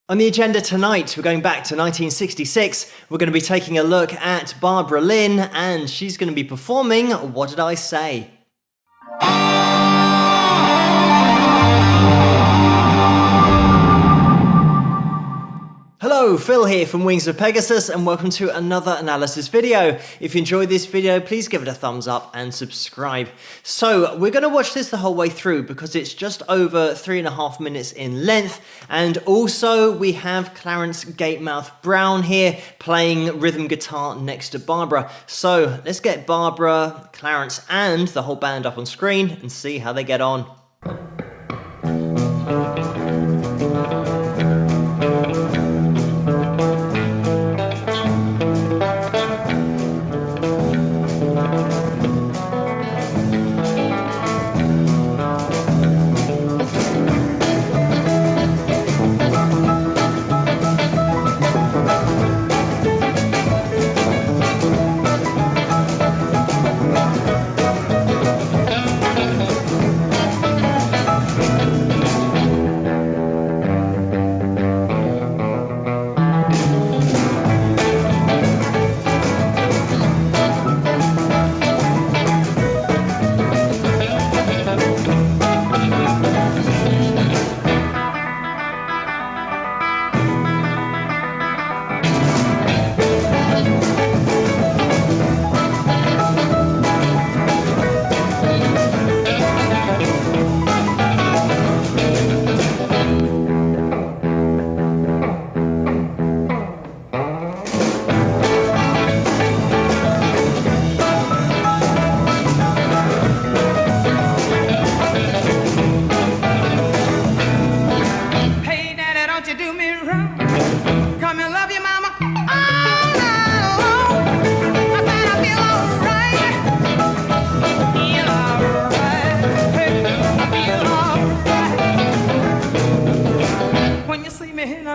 On the agenda tonight, we're going back to 1966. We're going to be taking a look at Barbara Lynn, and she's going to be performing What Did I Say? Hello, Phil here from Wings of Pegasus, and welcome to another analysis video. If you enjoyed this video, please give it a thumbs up and subscribe. So we're going to watch this the whole way through because it's just over 3.5 minutes in length, and also we have Clarence Gatemouth Brown here playing rhythm guitar next to Barbara. So let's get Barbara, Clarence and the whole band up on screen and see how they get on.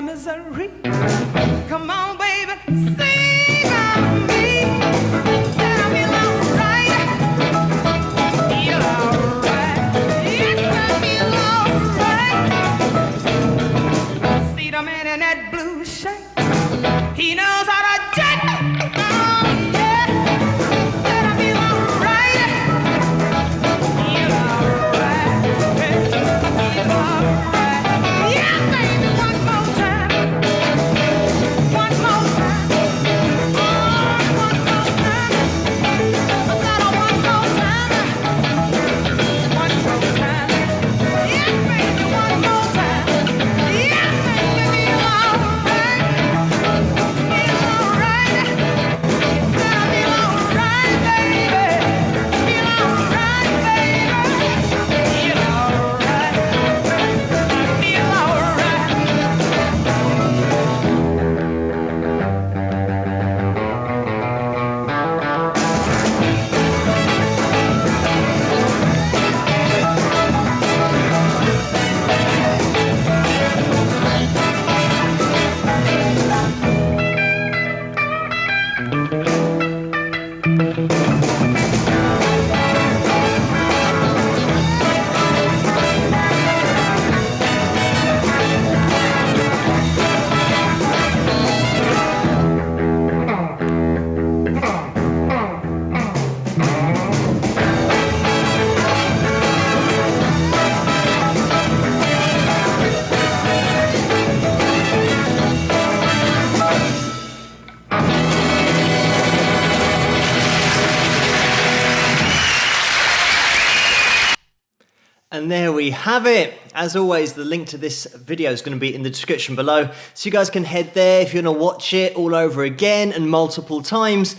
Misery. Come on, baby, sing on me. Said I feel alright. Feel alright. Yes, I feel alright. See the man in that blue shirt. He knows how to jet. Oh, yeah. Said I feel alright. Feel alright. Feel alright. Yeah, baby, one more time. And there we have it. As always, the link to this video is going to be in the description below, so you guys can head there if you want to watch it all over again and multiple times.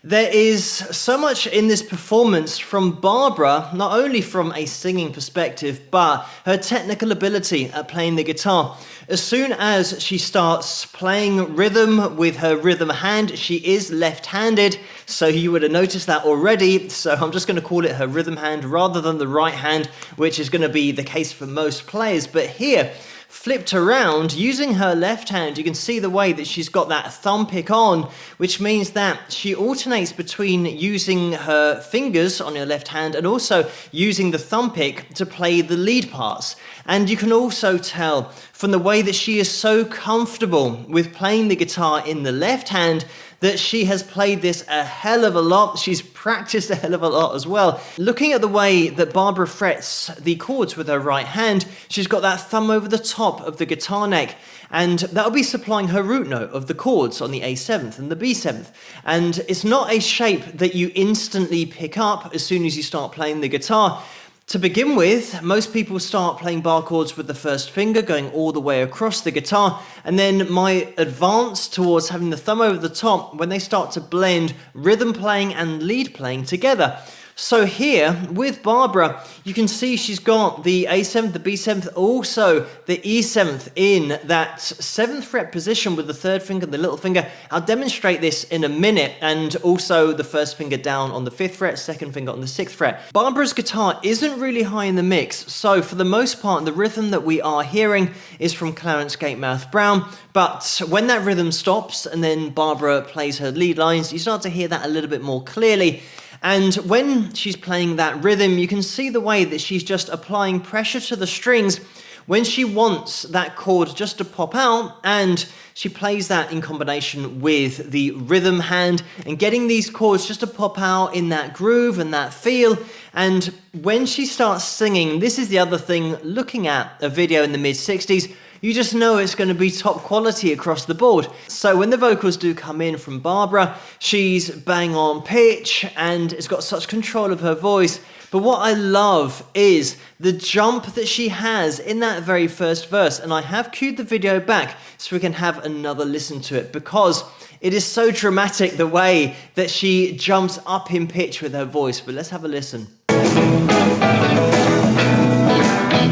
There is so much in this performance from Barbara, not only from a singing perspective, but her technical ability at playing the guitar. As soon as she starts playing rhythm with her rhythm hand, she is left-handed, so you would have noticed that already. So I'm just going to call it her rhythm hand rather than the right hand, which is going to be the case for most players. But here, flipped around, using her left hand, you can see the way that she's got that thumb pick on, which means that she alternates between using her fingers on her left hand and also using the thumb pick to play the lead parts. And you can also tell from the way that she is so comfortable with playing the guitar in the left hand that she has played this a hell of a lot. She's practiced a hell of a lot as well. Looking at the way that Barbara frets the chords with her right hand, she's got that thumb over the top of the guitar neck, and that'll be supplying her root note of the chords on the A7th and the B7th. And it's not a shape that you instantly pick up as soon as you start playing the guitar. To begin with, most people start playing bar chords with the first finger going all the way across the guitar, and then might advance towards having the thumb over the top when they start to blend rhythm playing and lead playing together. So here, with Barbara, you can see she's got the A7th, the B7th, also the E7th in that 7th fret position with the third finger and the little finger. I'll demonstrate this in a minute, and also the first finger down on the 5th fret, second finger on the 6th fret. Barbara's guitar isn't really high in the mix, so for the most part, the rhythm that we are hearing is from Clarence Gatemouth Brown, but when that rhythm stops and then Barbara plays her lead lines, you start to hear that a little bit more clearly. And when she's playing that rhythm, you can see the way that she's just applying pressure to the strings when she wants that chord just to pop out, and she plays that in combination with the rhythm hand and getting these chords just to pop out in that groove and that feel. And when she starts singing, this is the other thing, looking at a video in the mid-60s, you just know it's going to be top quality across the board. So when the vocals do come in from Barbara, she's bang on pitch and it's got such control of her voice. But what I love is the jump that she has in that very first verse. And I have queued the video back so we can have another listen to it, because it is so dramatic the way that she jumps up in pitch with her voice. But let's have a listen.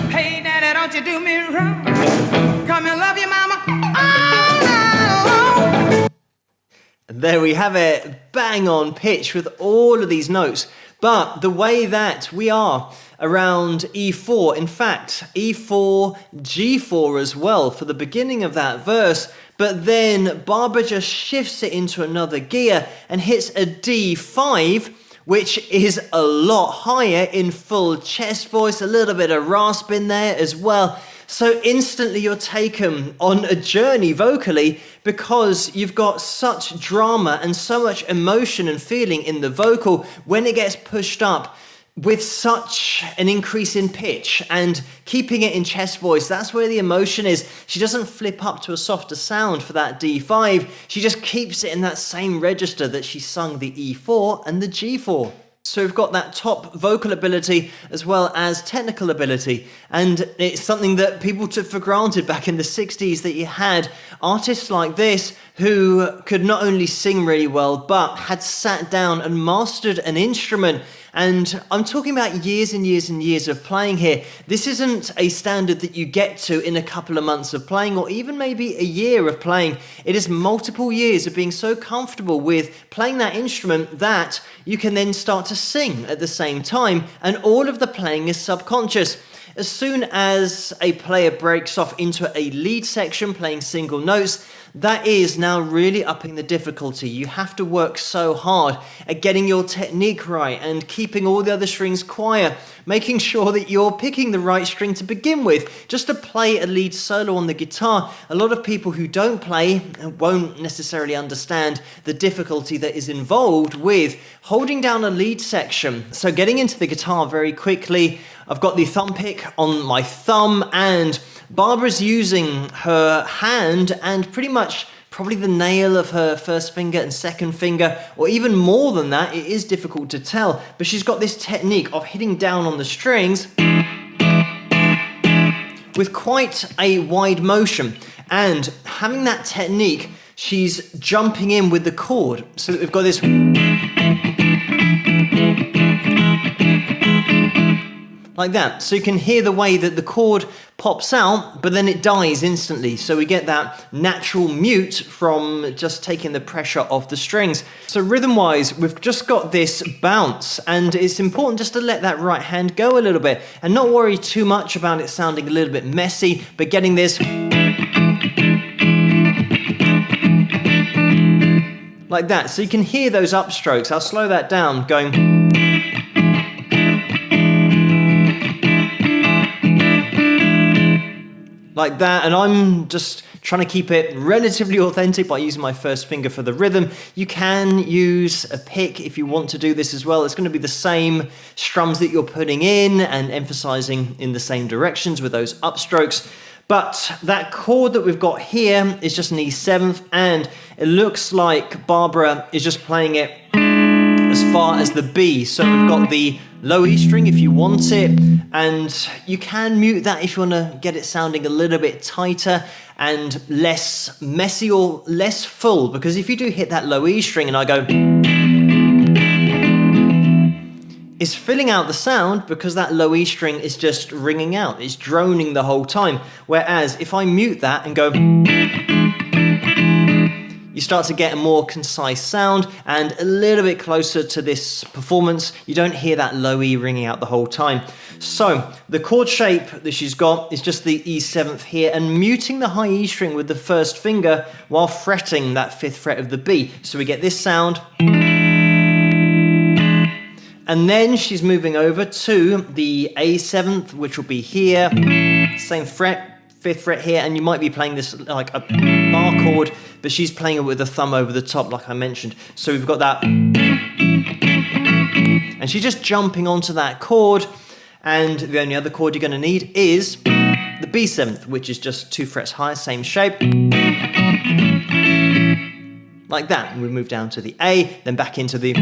Hey, Daddy, don't you do me wrong. Come and love your mama all night long. And there we have it, bang on pitch with all of these notes. But the way that we are around E4, in fact, E4, G4 as well for the beginning of that verse, but then Barbara just shifts it into another gear and hits a D5, which is a lot higher in full chest voice, a little bit of rasp in there as well. So instantly you're taken on a journey vocally, because you've got such drama and so much emotion and feeling in the vocal when it gets pushed up with such an increase in pitch and keeping it in chest voice. That's where the emotion is. She doesn't flip up to a softer sound for that D5. She just keeps it in that same register that she sung the E4 and the G4. So we've got that top vocal ability as well as technical ability, and it's something that people took for granted back in the 60s, that you had artists like this who could not only sing really well but had sat down and mastered an instrument. And I'm talking about years and years and years of playing here. This isn't a standard that you get to in a couple of months of playing, or even maybe a year of playing. It is multiple years of being so comfortable with playing that instrument that you can then start to sing at the same time, and all of the playing is subconscious. As soon as a player breaks off into a lead section playing single notes, that is now really upping the difficulty. You have to work so hard at getting your technique right and keeping all the other strings quiet, making sure that you're picking the right string to begin with, just to play a lead solo on the guitar. A lot of people who don't play won't necessarily understand the difficulty that is involved with holding down a lead section. So getting into the guitar very quickly, I've got the thumb pick on my thumb, and Barbara's using her hand and pretty much probably the nail of her first finger and second finger, or even more than that. It is difficult to tell, but she's got this technique of hitting down on the strings with quite a wide motion, and having that technique, she's jumping in with the chord. So we've got this like that. So you can hear the way that the chord pops out, but then it dies instantly. So we get that natural mute from just taking the pressure off the strings. So rhythm-wise, we've just got this bounce, and it's important just to let that right hand go a little bit and not worry too much about it sounding a little bit messy, but getting this like that. So you can hear those upstrokes. I'll slow that down, going like that, and I'm just trying to keep it relatively authentic by using my first finger for the rhythm. You can use a pick if you want to do this as well. It's going to be the same strums that you're putting in and emphasizing in the same directions with those upstrokes. But that chord that we've got here is just an E7th, and it looks like Barbara is just playing it as far as the B. So we've got the low E string if you want it, and you can mute that if you want to get it sounding a little bit tighter and less messy or less full, because if you do hit that low E string and I go, it's filling out the sound because that low E string is just ringing out, it's droning the whole time. Whereas if I mute that and go, you start to get a more concise sound and a little bit closer to this performance. You don't hear that low E ringing out the whole time. So the chord shape that she's got is just the E7th here, and muting the high E string with the first finger while fretting that 5th fret of the B. So we get this sound. And then she's moving over to the A7th, which will be here, same fret, 5th fret here, and you might be playing this like a bar chord, but she's playing it with the thumb over the top, like I mentioned. So we've got that, and she's just jumping onto that chord, and the only other chord you're going to need is the B7th, which is just 2 frets higher, same shape, like that. And we move down to the A, then back into the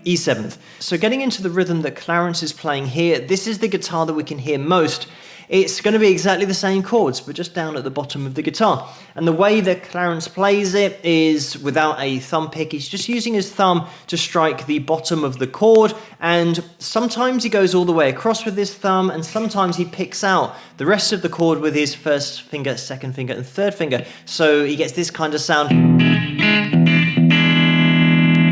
E7th. So getting into the rhythm that Clarence is playing here, this is the guitar that we can hear most. It's going to be exactly the same chords, but just down at the bottom of the guitar. And the way that Clarence plays it is without a thumb pick. He's just using his thumb to strike the bottom of the chord, and sometimes he goes all the way across with his thumb, and sometimes he picks out the rest of the chord with his first finger, second finger, and third finger. So he gets this kind of sound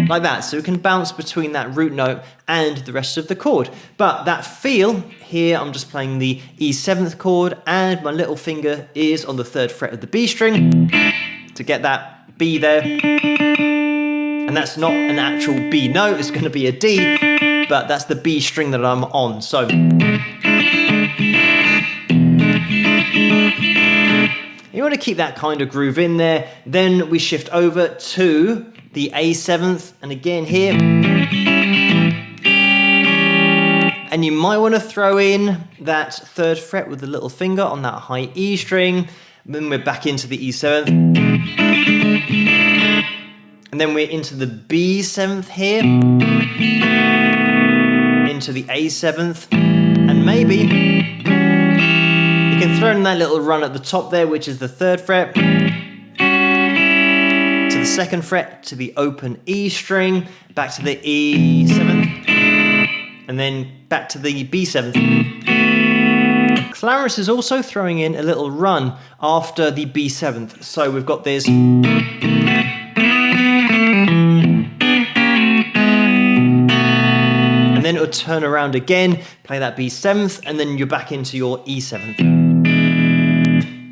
like that, so it can bounce between that root note and the rest of the chord. But that feel, here I'm just playing the E7th chord and my little finger is on the 3rd fret of the B string to get that B there. And that's not an actual B note, it's going to be a D, but that's the B string that I'm on. So you want to keep that kind of groove in there. Then we shift over to the A7th, and again here. And you might want to throw in that 3rd fret with the little finger on that high E string. Then we're back into the E7th. And then we're into the B7th here. Into the A7th. And maybe you can throw in that little run at the top there, which is the 3rd fret. The 2nd fret to the open E string, back to the E7th, and then back to the B7th. Clarence is also throwing in a little run after the B7th, so we've got this. And then it'll turn around again, play that B7th, and then you're back into your E7th.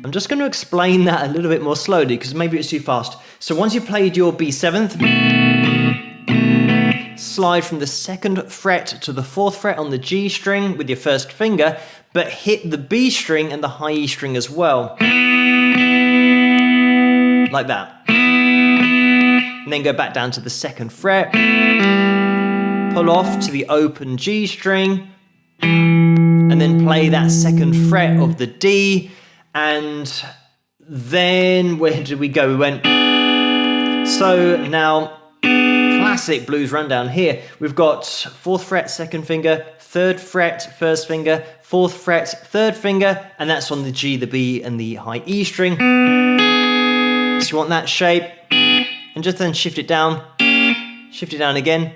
I'm just going to explain that a little bit more slowly because maybe it's too fast. So once you've played your B7th, slide from the 2nd fret to the 4th fret on the G string with your first finger, but hit the B string and the high E string as well. Like that. And then go back down to the 2nd fret, pull off to the open G string, and then play that 2nd fret of the D. And then where did we go? We went, so now classic blues rundown here. We've got 4th fret, 2nd finger, 3rd fret, 1st finger, 4th fret, 3rd finger, and that's on the G, the B, and the high E string. So you want that shape, and just then shift it down again,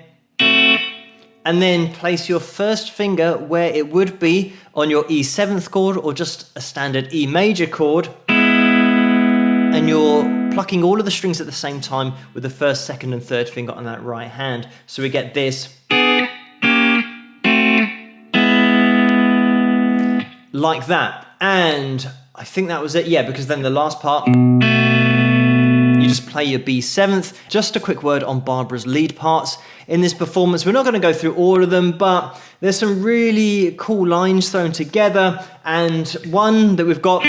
and then place your first finger where it would be on your E7th chord or just a standard E major chord, and you're plucking all of the strings at the same time with the 1st, 2nd, and 3rd finger on that right hand. So we get this like that, and I think that was it, yeah, because then the last part you you just play your B7th. Just a quick word on Barbara's lead parts in this performance. We're not going to go through all of them, but there's some really cool lines thrown together, and one that we've got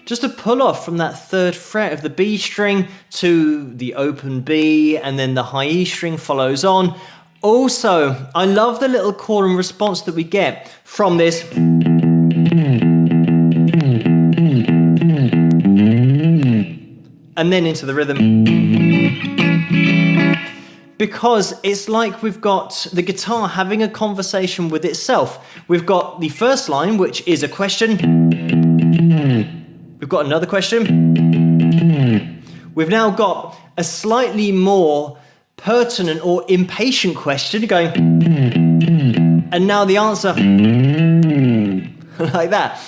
just a pull off from that 3rd fret of the B string to the open B, and then the high E string follows on. Also, I love the little call and response that we get from this. And then into the rhythm. Because it's like we've got the guitar having a conversation with itself. We've got the first line, which is a question. We've got another question. We've now got a slightly more pertinent or impatient question going. And now the answer. Like that.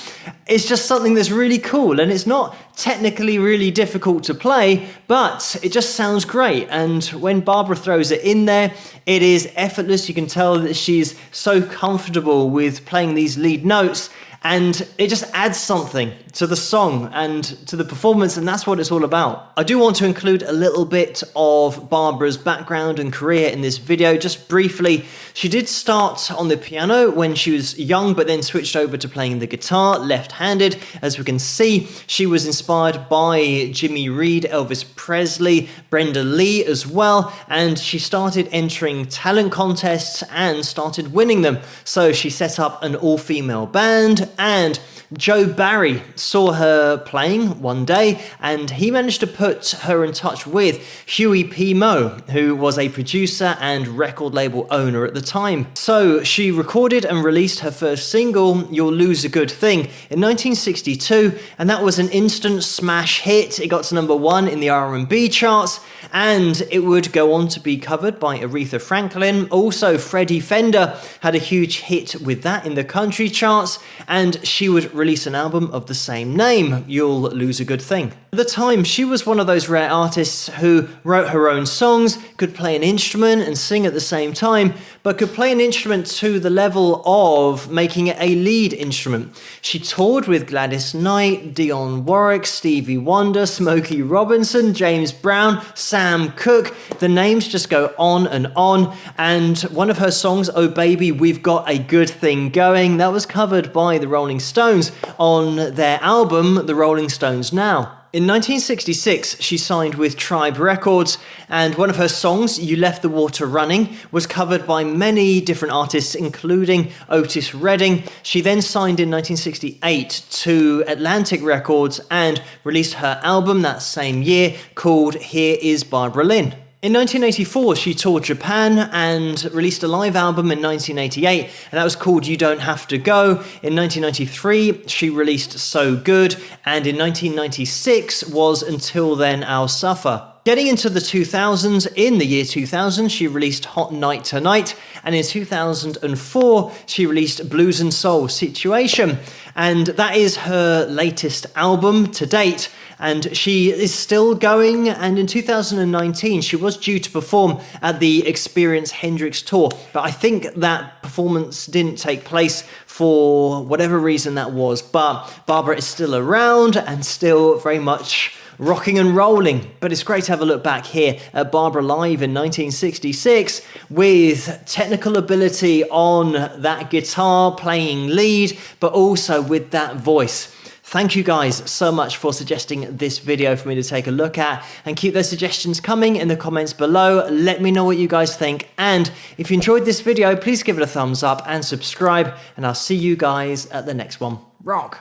It's just something that's really cool, and it's not technically really difficult to play, but it just sounds great. And when Barbara throws it in there, it is effortless. You can tell that she's so comfortable with playing these lead notes, and it just adds something to the song and to the performance, and that's what it's all about. I do want to include a little bit of Barbara's background and career in this video, just briefly. She did start on the piano when she was young, but then switched over to playing the guitar, left-handed. As we can see, she was inspired by Jimmy Reed, Elvis Presley, Brenda Lee as well, and she started entering talent contests and started winning them. So she set up an all-female band, and Joe Barry saw her playing one day, and he managed to put her in touch with Huey P. Moe, who was a producer and record label owner at the time. So she recorded and released her first single, You'll Lose a Good Thing, in 1962, and that was an instant smash hit. It got to #1 in the R&B charts, and it would go on to be covered by Aretha Franklin. Also, Freddie Fender had a huge hit with that in the country charts, and she would release an album of the same name, You'll Lose a Good Thing. At the time, she was one of those rare artists who wrote her own songs, could play an instrument and sing at the same time, but could play an instrument to the level of making it a lead instrument. She toured with Gladys Knight, Dionne Warwick, Stevie Wonder, Smokey Robinson, James Brown, Sam Cooke. The names just go on, and one of her songs, Oh Baby, We've Got a Good Thing Going, that was covered by the Rolling Stones on their album, The Rolling Stones Now. In 1966, she signed with Tribe Records, and one of her songs, You Left the Water Running, was covered by many different artists, including Otis Redding. She then signed in 1968 to Atlantic Records and released her album that same year called Here Is Barbara Lynn. In 1984, she toured Japan and released a live album in 1988, and that was called You Don't Have to Go. In 1993, she released So Good, and in 1996 was Until Then I'll Suffer. Getting into the 2000s, in the year 2000, she released Hot Night Tonight, and in 2004, she released Blues and Soul Situation, and that is her latest album to date. And she is still going, and in 2019 she was due to perform at the Experience Hendrix tour, but I think that performance didn't take place for whatever reason that was. But Barbara is still around and still very much rocking and rolling. But it's great to have a look back here at Barbara live in 1966 with technical ability on that guitar playing lead, but also with that voice. Thank you guys so much for suggesting this video for me to take a look at, and keep those suggestions coming in the comments below. Let me know what you guys think, and if you enjoyed this video, please give it a thumbs up and subscribe, and I'll see you guys at the next one. Rock!